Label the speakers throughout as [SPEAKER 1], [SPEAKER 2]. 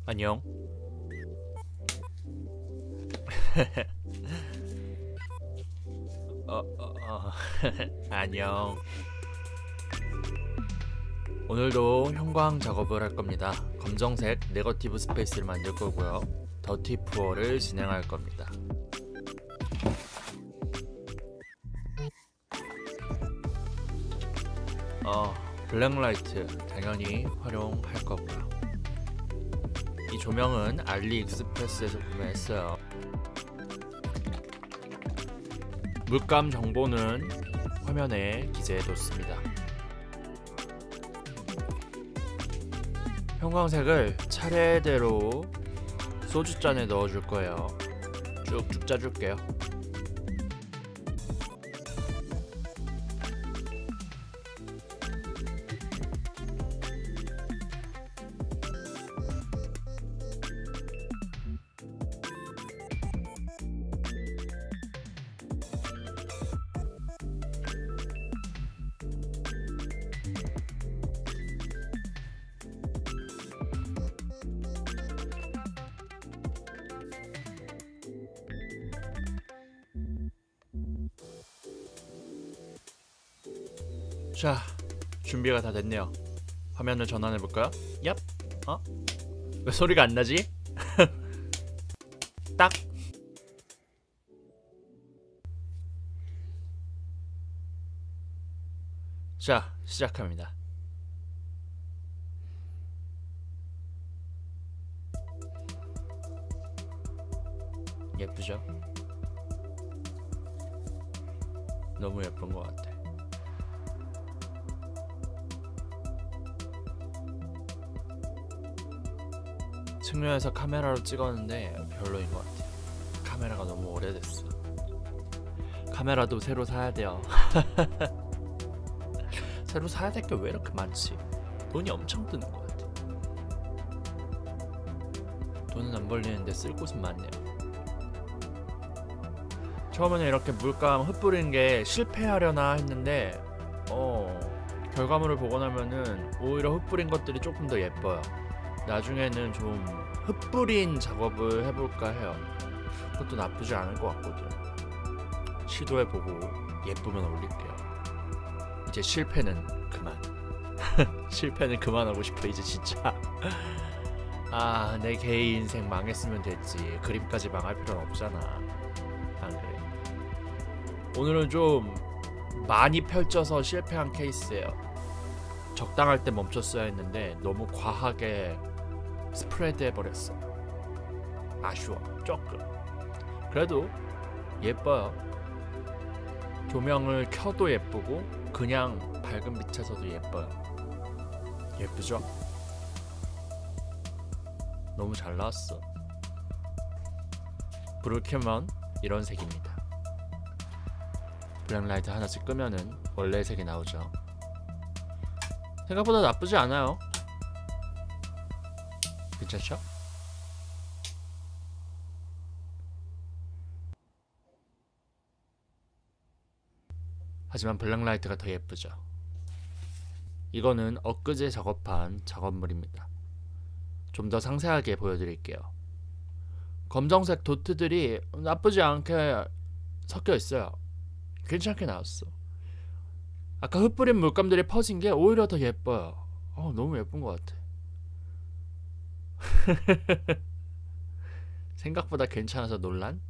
[SPEAKER 1] 안녕. 안녕. 오늘도 형광 작업을 할 겁니다. 검정색 네거티브 스페이스를 만들 거고요. 더티 푸어를 진행할 겁니다. 블랙라이트 당연히 활용할 거고요. 이 조명은 알리익스프레스에서 구매했어요. 물감 정보는 화면에 기재해뒀습니다. 형광색을 차례대로 소주잔에 넣어줄 거예요. 쭉쭉 짜줄게요. 자, 준비가 다 됐네요. 화면을 전환해볼까요? 얍! 왜 소리가 안 나지? 딱! 자, 시작합니다. 예쁘죠? 너무 예쁜 것 같아. 측면에서 카메라로 찍었는데 별로인 것 같아요. 카메라가 너무 오래됐어. 카메라도 새로 사야 돼요. 새로 사야 될 게 왜 이렇게 많지? 돈이 엄청 드는 것 같아. 돈은 안 벌리는데 쓸 곳은 많네요. 처음에는 이렇게 물감 흩뿌리는 게 실패하려나 했는데 결과물을 보고 나면은 오히려 흩뿌린 것들이 조금 더 예뻐요. 나중에는 좀 흩뿌린 작업을 해볼까 해요. 그것도 나쁘지 않을 것 같거든. 시도해보고 예쁘면 올릴게요. 이제 실패는 그만. 실패는 그만하고 싶어 이제 진짜. 내 개인 인생 망했으면 됐지. 그림까지 망할 필요는 없잖아. 안 그래? 오늘은 좀 많이 펼쳐서 실패한 케이스예요. 적당할 때 멈췄어야 했는데 너무 과하게 스프레드 해버렸어. 아쉬워. 조금. 그래도 예뻐요. 조명을 켜도 예쁘고 그냥 밝은 빛에서도 예뻐요. 예쁘죠? 너무 잘 나왔어. 불을 켜면 이런 색입니다. 블랙라이트 하나씩 끄면은 원래의 색이 나오죠. 생각보다 나쁘지 않아요. 괜찮죠? 하지만 블랙라이트가 더 예쁘죠. 이거는 엊그제 작업한 작업물입니다. 좀 더 상세하게 보여드릴게요. 검정색 도트들이 나쁘지 않게 섞여 있어요. 괜찮게 나왔어. 아까 흩뿌린 물감들이 퍼진 게 오히려 더 예뻐요. 너무 예쁜 것 같아. 생각보다 괜찮아서 논란?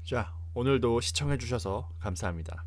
[SPEAKER 1] 자, 오늘도 시청해주셔서 감사합니다.